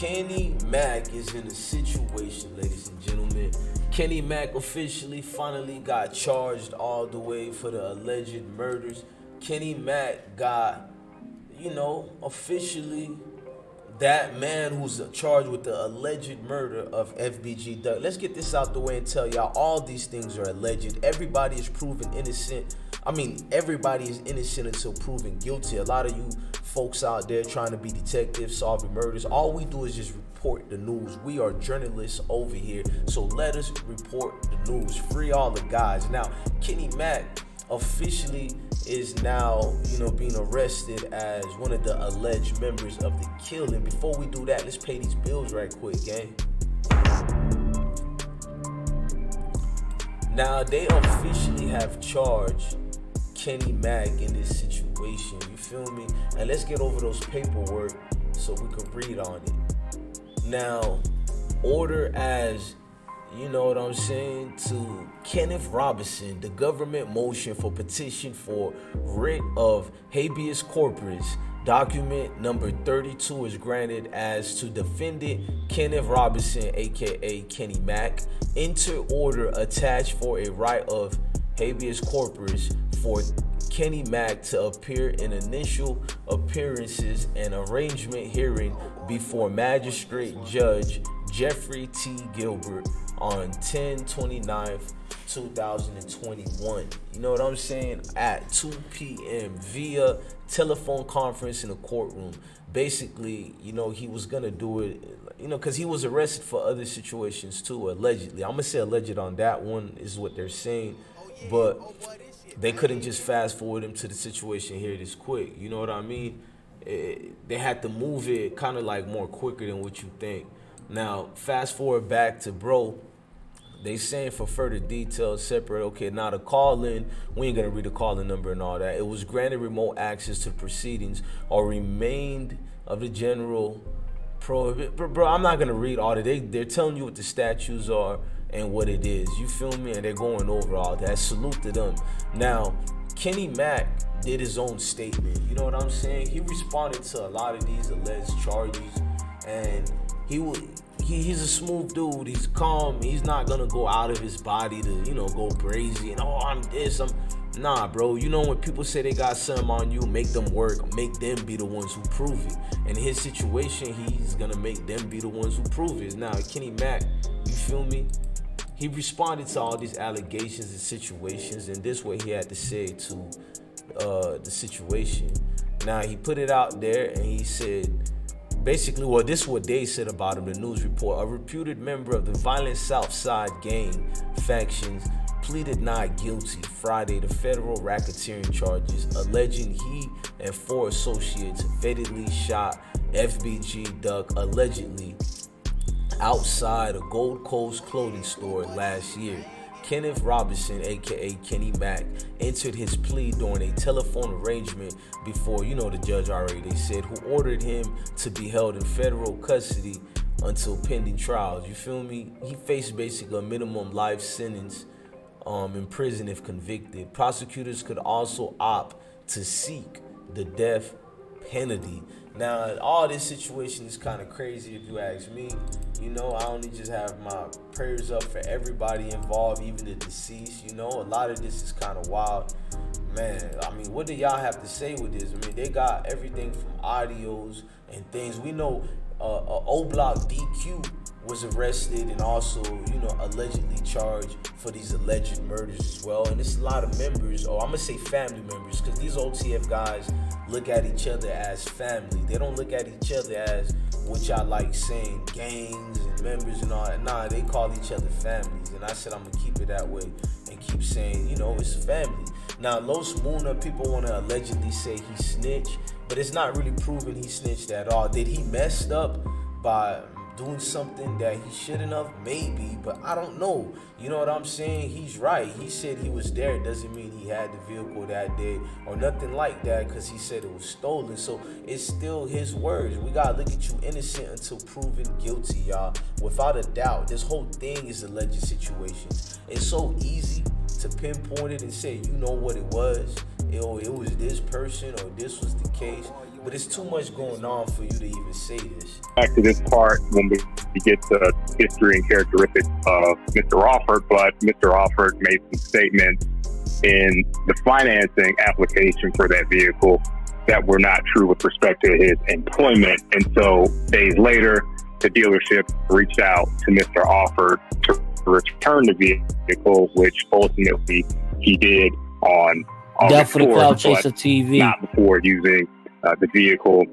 Kenny Mack is in a situation, ladies and gentlemen. Kenny Mack officially finally got charged all the way for the alleged murders. Kenny Mack got, officially that man who's charged with the alleged murder of FBG Duck. Let's get this out the way and tell y'all all these things are alleged. Everybody is proven innocent. Everybody is innocent until proven guilty. A lot of you folks out there trying to be detectives, solving murders, all we do is just report the news. We are journalists over here, so let us report the news. Free all the guys. Now, Kenny Mack officially is now, being arrested as one of the alleged members of the killing. Before we do that, let's pay these bills right quick, gang. Now, they officially have charged Kenny Mack in this situation, you feel me? And let's get over those paperwork so we can read on it. Now, order as, to Kenneth Robinson, the government motion for petition for writ of habeas corpus, document number 32 is granted as to defendant Kenneth Robinson, aka Kenny Mack. Enter order attached for a right of habeas corpus for Kenny Mack to appear in initial appearances and arraignment hearing before Magistrate Judge Jeffrey T. Gilbert on 10/29/2021. You know what I'm saying? At 2 p.m. via telephone conference in a courtroom. Basically, he was gonna do it, because he was arrested for other situations too, allegedly. I'm gonna say alleged on that one is what they're saying, but they couldn't just fast forward him to the situation here this quick. You know what I mean? They had to move it kind of like more quicker than what you think. Now, fast forward back to bro. They saying for further details separate. Okay, now the call-in, we ain't gonna read the call-in number and all that. It was granted remote access to the proceedings or remained of the general prohibit. Bro, I'm not gonna read all that. They're telling you what the statutes are and what it is. You feel me? And they're going over all that. Salute to them. Now, Kenny Mack did his own statement. You know what I'm saying? He responded to a lot of these alleged charges, and he's a smooth dude. He's calm. He's not gonna go out of his body to, go crazy and I'm this. Nah, bro. When people say they got something on you, make them work. Make them be the ones who prove it. In his situation, he's gonna make them be the ones who prove it. Now, Kenny Mack, you feel me? He responded to all these allegations and situations, and this what he had to say to the situation. Now, he put it out there, and he said, basically, this is what they said about him, the news report. A reputed member of the violent Southside gang factions pleaded not guilty Friday to federal racketeering charges, alleging he and 4 associates fatally shot FBG Duck allegedly outside a Gold Coast clothing store last year. Kenneth Robinson, aka Kenny Mack, entered his plea during a telephone arrangement before, the judge already, they said, who ordered him to be held in federal custody until pending trials. You feel me? He faced basically a minimum life sentence in prison if convicted. Prosecutors could also opt to seek the death penalty. Now, all this situation is kind of crazy if you ask me. I only just have my prayers up for everybody involved, even the deceased. A lot of this is kind of wild. Man, what do y'all have to say with this? They got everything from audios and things. We know Oblock DQ was arrested and also, allegedly charged for these alleged murders as well. And it's a lot of members, or I'm gonna say family members, because these OTF guys look at each other as family. They don't look at each other as what y'all like saying, gangs and members and all that. Nah, they call each other families. And I said I'm gonna keep it that way and keep saying, it's family. Now, Los Muna, people want to allegedly say he snitched, but it's not really proven he snitched at all. Did he messed up by doing something that he shouldn't have? Maybe, but I don't know. You know what I'm saying? He's right. He said he was there. It doesn't mean he had the vehicle that day or nothing like that, because he said it was stolen. So it's still his words. We gotta look at you innocent until proven guilty, y'all. Without a doubt, this whole thing is alleged situations. It's so easy to pinpoint it and say, what it was. It was this person or this was the case. but it's too much going on for you to even say this. Back to this part when we get to history and characteristics of Mr. Alford, but Mr. Alford made some statements in the financing application for that vehicle that were not true with respect to his employment. And so days later, the dealership reached out to Mr. Alford to return the vehicle, which ultimately he did on August 4th, but not before using the vehicle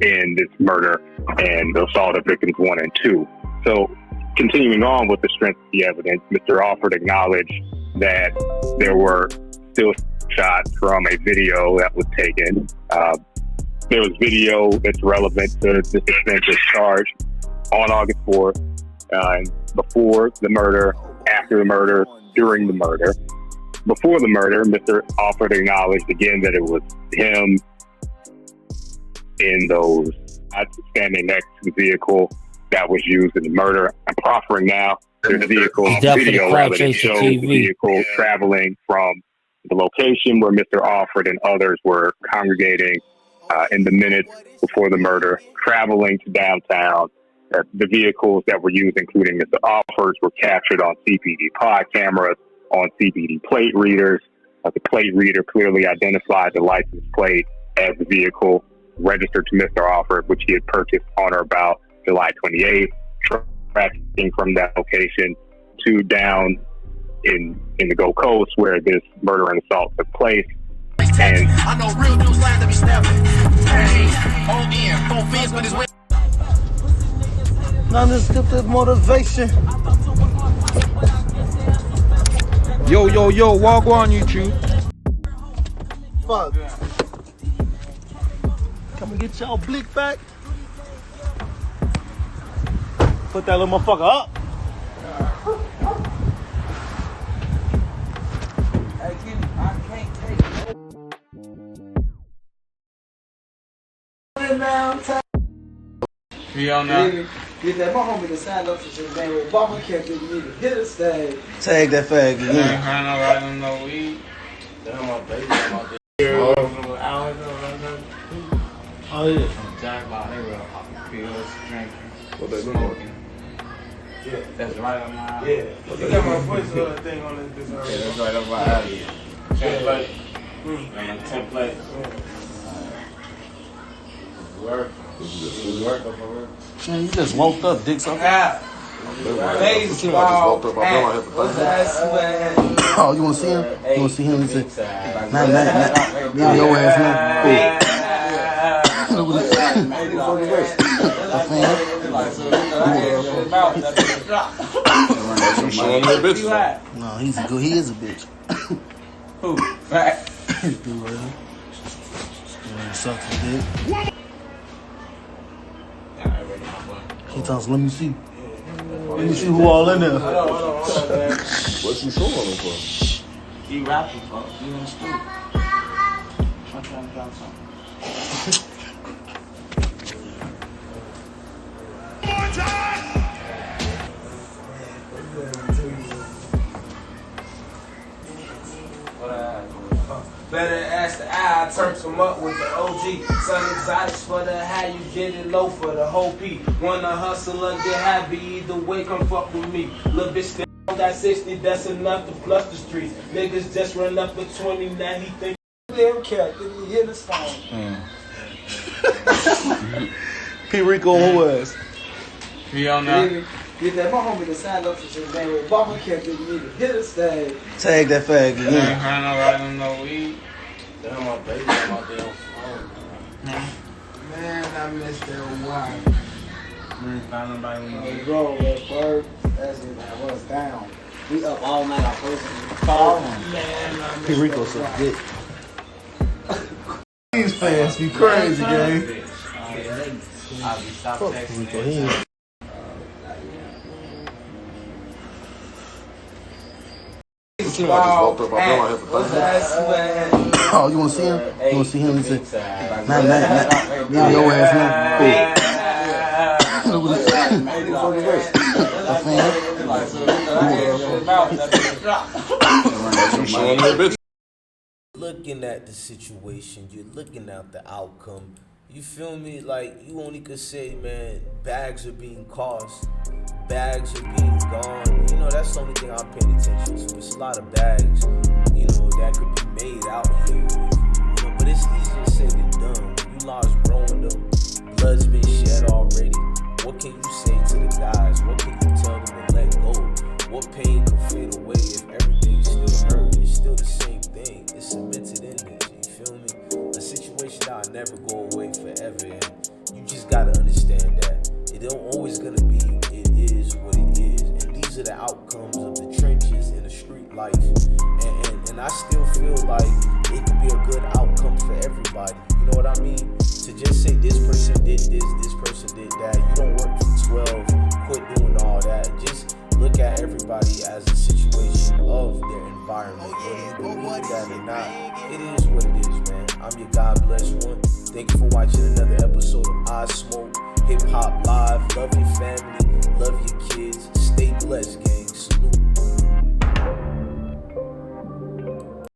in this murder and the assault of victims 1 and 2. So continuing on with the strength of the evidence, Mr. Alford acknowledged that there were still shots from a video that was taken. There was video that's relevant to this offensive charge on August 4th, before the murder, after the murder, during the murder. Before the murder, Mr. Alford acknowledged again that it was him in those standing next to the vehicle that was used in the murder. I'm proffering now. There's a vehicle video that shows the vehicle traveling from the location where Mr. Alford and others were congregating in the minutes before the murder, traveling to downtown. The vehicles that were used, including Mr. Alford's, were captured on CPD pod cameras, on CPD plate readers. The plate reader clearly identified the license plate as the vehicle registered to Mr. Alford, which he had purchased on or about July 28th, tracking from that location to down in the Gold Coast where this murder and assault took place. And I know real news land to be stepping. Now let's get the motivation. Yo, walk on YouTube. Fuck. Come and get y'all blick back. Put that little motherfucker up. Get that my homie to sign up for some name with Obama can't get me to hit a stag. Tag that fag again. I don't know weed. Oh yeah. Jack Law, they were pills, drinking, What they smoking. Yeah. That's right on my Yeah. You got my voice thing on this. Yeah, that's right up my alley. Template. And a template. Work. Work up for work. Man, you just woke up, dick sucker. Baseball. Oh, you wanna see him? You wanna see him? He said, nah, your ass now. No, he's a good. He is a bitch. Who? Fact. Sucks a dick. He tells, let me see. Let me see who all in there. What's you showing him for? He rapping, fuck. He in the street. I'm trying to drop something. Better ask the eye, I turned him up with the OG. Some exotics for the high, you get it low for the whole P. Wanna hustle or get happy, either way, come fuck with me. Little bitch still got 60, that's enough to flush the streets. Niggas just run up for 20, now he think damn cat, did he hit his phone? P. Rico, who was? He on that. Get that my homie to sign up for some name with Obama can't get me to hit a stag. Tag that fag again. I don't know weed. Damn, my baby on my damn phone. Man, I missed that wife. Find nobody when you Bro, that bird, that's it, man, was down. We up all night, our first call. Man, I P. Rico said dick. These fans be crazy, gang. I'll be stopped texting. Rico, oh, you wanna see him? You wanna see him? He said, nah, your ass Looking at the situation, you're looking at the outcome. You feel me? Like, you only could say, man, bags are being cost, bags are being gone. You know, that's the only thing I'm paying attention to. It's a lot of bags, you know, that could be made out here. You know, but it's easier said than done. You lost growing them, blood's been shed already. What can you say to the guys? What can you tell them to let go? What pain can fade away if everything still hurt? It's still the same thing. It's cemented in this. You feel me? A situation that'll never go away forever. And you just gotta understand that it don't always gonna be. It is what it is. And these are the outcomes of the trenches in the street life. And I still feel like it could be a good outcome for everybody. You know what I mean? To just say this person did this person did that. You don't work for 12, quit doing all that. Just look at everybody as a situation of their environment. Whether you believe that or not, it is what it is, man. I'm your God bless one. Thank you for watching another episode of I Smoke Hip Hop Live. Love you